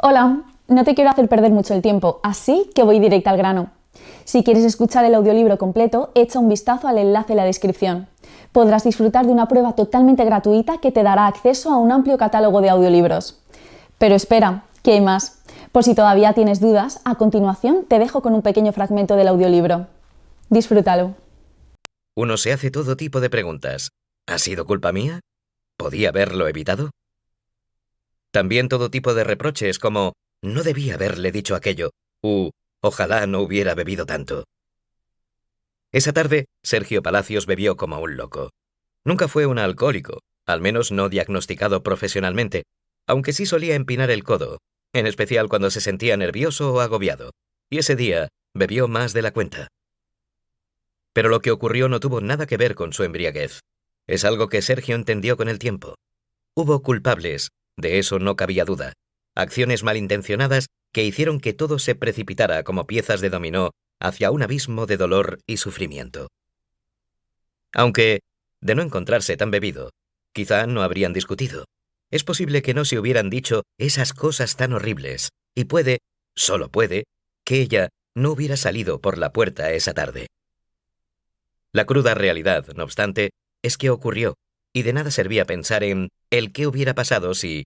Hola, no te quiero hacer perder mucho el tiempo, así que voy directa al grano. Si quieres escuchar el audiolibro completo, echa un vistazo al enlace en la descripción. Podrás disfrutar de una prueba totalmente gratuita que te dará acceso a un amplio catálogo de audiolibros. Pero espera, que hay más. Por si todavía tienes dudas, a continuación te dejo con un pequeño fragmento del audiolibro. Disfrútalo. Uno se hace todo tipo de preguntas. ¿Ha sido culpa mía? ¿Podía haberlo evitado? También todo tipo de reproches como «no debía haberle dicho aquello» u «ojalá no hubiera bebido tanto». Esa tarde, Sergio Palacios bebió como un loco. Nunca fue un alcohólico, al menos no diagnosticado profesionalmente, aunque sí solía empinar el codo, en especial cuando se sentía nervioso o agobiado, y ese día bebió más de la cuenta. Pero lo que ocurrió no tuvo nada que ver con su embriaguez. Es algo que Sergio entendió con el tiempo. Hubo culpables, de eso no cabía duda. Acciones malintencionadas que hicieron que todo se precipitara como piezas de dominó hacia un abismo de dolor y sufrimiento. Aunque, de no encontrarse tan bebido, quizá no habrían discutido. Es posible que no se hubieran dicho esas cosas tan horribles, y puede, solo puede, que ella no hubiera salido por la puerta esa tarde. La cruda realidad, no obstante, es que ocurrió, y de nada servía pensar en el qué hubiera pasado si...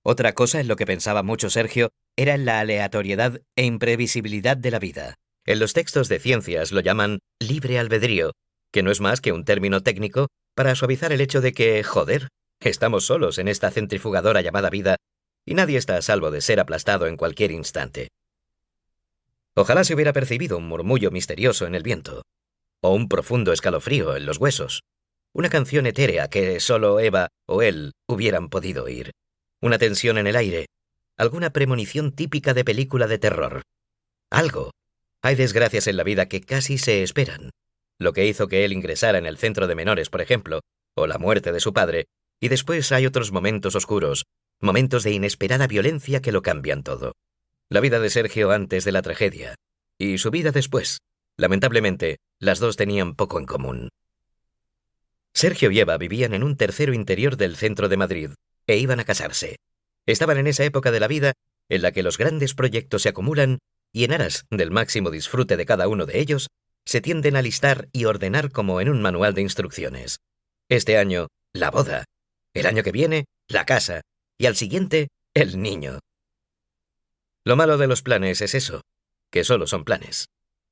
Otra cosa en lo que pensaba mucho Sergio era en la aleatoriedad e imprevisibilidad de la vida. En los textos de ciencias lo llaman libre albedrío, que no es más que un término técnico para suavizar el hecho de que, joder, estamos solos en esta centrifugadora llamada vida y nadie está a salvo de ser aplastado en cualquier instante. Ojalá se hubiera percibido un murmullo misterioso en el viento, o un profundo escalofrío en los huesos, una canción etérea que solo Eva o él hubieran podido oír, una tensión en el aire, alguna premonición típica de película de terror. Algo. Hay desgracias en la vida que casi se esperan. Lo que hizo que él ingresara en el centro de menores, por ejemplo, o la muerte de su padre, y después hay otros momentos oscuros, momentos de inesperada violencia que lo cambian todo. La vida de Sergio antes de la tragedia, y su vida después. Lamentablemente, las dos tenían poco en común. Sergio y Eva vivían en un tercero interior del centro de Madrid, e iban a casarse. Estaban en esa época de la vida en la que los grandes proyectos se acumulan y en aras del máximo disfrute de cada uno de ellos, se tienden a listar y ordenar como en un manual de instrucciones. Este año, la boda. El año que viene, la casa. Y al siguiente, el niño. Lo malo de los planes es eso, que solo son planes.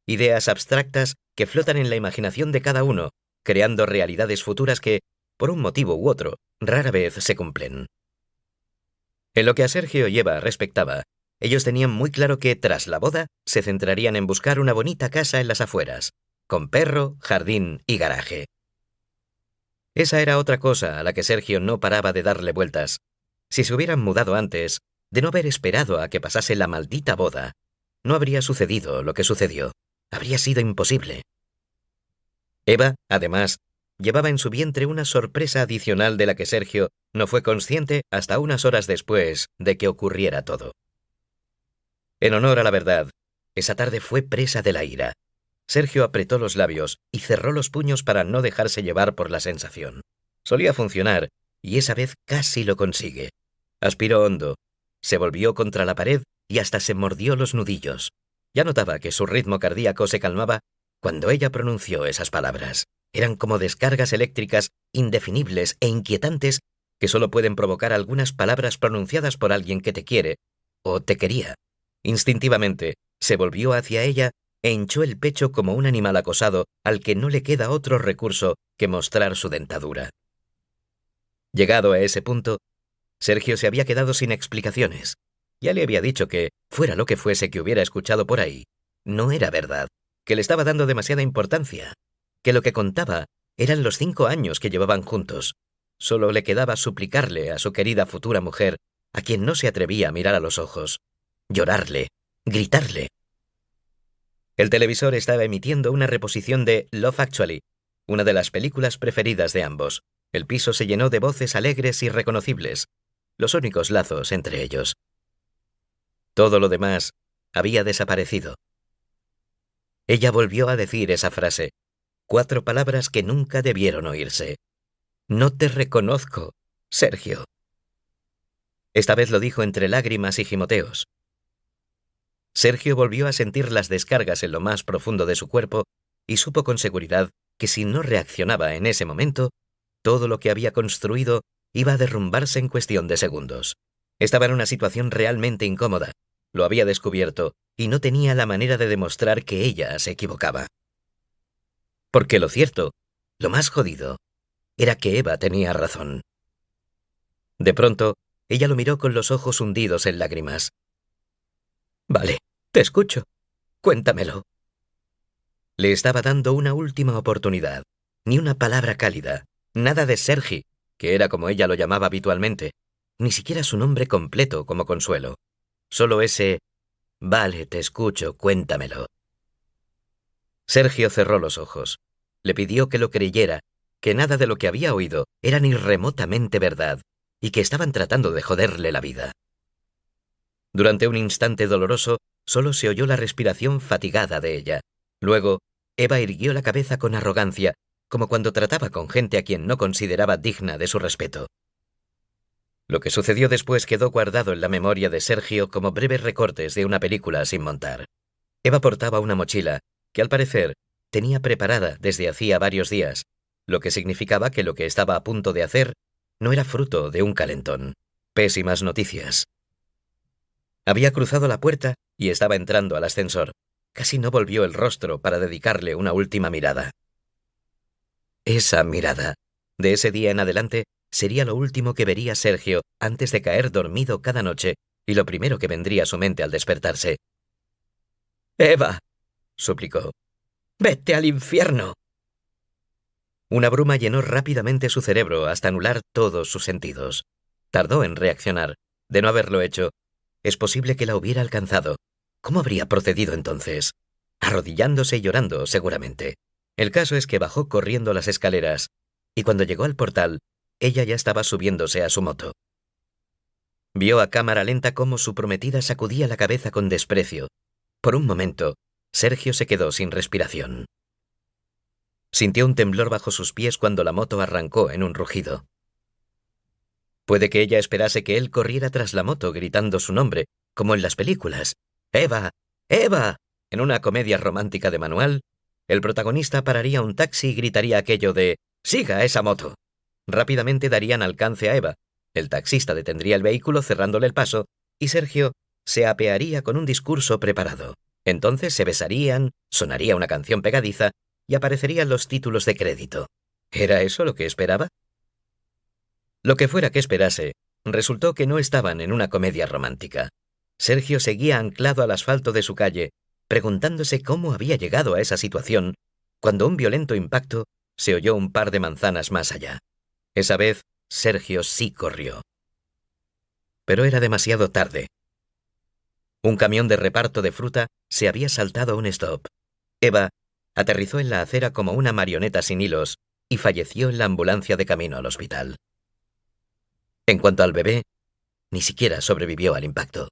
Ideas abstractas que flotan en la imaginación de cada uno, creando realidades futuras que, por un motivo u otro, rara vez se cumplen. En lo que a Sergio y Eva respectaba, ellos tenían muy claro que, tras la boda, se centrarían en buscar una bonita casa en las afueras, con perro, jardín y garaje. Esa era otra cosa a la que Sergio no paraba de darle vueltas. Si se hubieran mudado antes, de no haber esperado a que pasase la maldita boda, no habría sucedido lo que sucedió. Habría sido imposible. Eva, además, llevaba en su vientre una sorpresa adicional de la que Sergio no fue consciente hasta unas horas después de que ocurriera todo. En honor a la verdad, esa tarde fue presa de la ira. Sergio apretó los labios y cerró los puños para no dejarse llevar por la sensación. Solía funcionar, y esa vez casi lo consigue. Aspiró hondo, se volvió contra la pared y hasta se mordió los nudillos. Ya notaba que su ritmo cardíaco se calmaba cuando ella pronunció esas palabras. Eran como descargas eléctricas indefinibles e inquietantes que solo pueden provocar algunas palabras pronunciadas por alguien que te quiere o te quería. Instintivamente, se volvió hacia ella e hinchó el pecho como un animal acosado al que no le queda otro recurso que mostrar su dentadura. Llegado a ese punto, Sergio se había quedado sin explicaciones. Ya le había dicho que, fuera lo que fuese que hubiera escuchado por ahí, no era verdad, que le estaba dando demasiada importancia, que lo que contaba eran los 5 años que llevaban juntos. Solo le quedaba suplicarle a su querida futura mujer, a quien no se atrevía a mirar a los ojos, llorarle, gritarle. El televisor estaba emitiendo una reposición de Love Actually, una de las películas preferidas de ambos. El piso se llenó de voces alegres y reconocibles, los únicos lazos entre ellos. Todo lo demás había desaparecido. Ella volvió a decir esa frase, 4 palabras que nunca debieron oírse. No te reconozco, Sergio. Esta vez lo dijo entre lágrimas y gimoteos. Sergio volvió a sentir las descargas en lo más profundo de su cuerpo y supo con seguridad que si no reaccionaba en ese momento, todo lo que había construido iba a derrumbarse en cuestión de segundos. Estaba en una situación realmente incómoda. Lo había descubierto y no tenía la manera de demostrar que ella se equivocaba. Porque lo cierto, lo más jodido, era que Eva tenía razón. De pronto, ella lo miró con los ojos hundidos en lágrimas. Vale, te escucho. Cuéntamelo. Le estaba dando una última oportunidad. Ni una palabra cálida. Nada de Sergi, que era como ella lo llamaba habitualmente. Ni siquiera su nombre completo como consuelo. Solo ese, vale, te escucho, cuéntamelo. Sergio cerró los ojos. Le pidió que lo creyera, que nada de lo que había oído era ni remotamente verdad, y que estaban tratando de joderle la vida. Durante un instante doloroso, solo se oyó la respiración fatigada de ella. Luego, Eva irguió la cabeza con arrogancia, como cuando trataba con gente a quien no consideraba digna de su respeto. Lo que sucedió después quedó guardado en la memoria de Sergio como breves recortes de una película sin montar. Eva portaba una mochila, que al parecer tenía preparada desde hacía varios días, lo que significaba que lo que estaba a punto de hacer no era fruto de un calentón. Pésimas noticias. Había cruzado la puerta y estaba entrando al ascensor. Casi no volvió el rostro para dedicarle una última mirada. Esa mirada, de ese día en adelante, sería lo último que vería Sergio antes de caer dormido cada noche y lo primero que vendría a su mente al despertarse. «Eva», suplicó, «vete al infierno». Una bruma llenó rápidamente su cerebro hasta anular todos sus sentidos. Tardó en reaccionar. De no haberlo hecho, es posible que la hubiera alcanzado. ¿Cómo habría procedido entonces? Arrodillándose y llorando, seguramente. El caso es que bajó corriendo las escaleras, y cuando llegó al portal, ella ya estaba subiéndose a su moto. Vio a cámara lenta cómo su prometida sacudía la cabeza con desprecio. Por un momento, Sergio se quedó sin respiración. Sintió un temblor bajo sus pies cuando la moto arrancó en un rugido. Puede que ella esperase que él corriera tras la moto gritando su nombre, como en las películas. «¡Eva! ¡Eva!». En una comedia romántica de manual, el protagonista pararía un taxi y gritaría aquello de «¡Siga esa moto!». Rápidamente darían alcance a Eva. El taxista detendría el vehículo cerrándole el paso y Sergio se apearía con un discurso preparado. Entonces se besarían, sonaría una canción pegadiza y aparecerían los títulos de crédito. ¿Era eso lo que esperaba? Lo que fuera que esperase, resultó que no estaban en una comedia romántica. Sergio seguía anclado al asfalto de su calle, preguntándose cómo había llegado a esa situación, cuando un violento impacto se oyó un par de manzanas más allá. Esa vez, Sergio sí corrió. Pero era demasiado tarde. Un camión de reparto de fruta se había saltado a un stop. Eva aterrizó en la acera como una marioneta sin hilos y falleció en la ambulancia de camino al hospital. En cuanto al bebé, ni siquiera sobrevivió al impacto.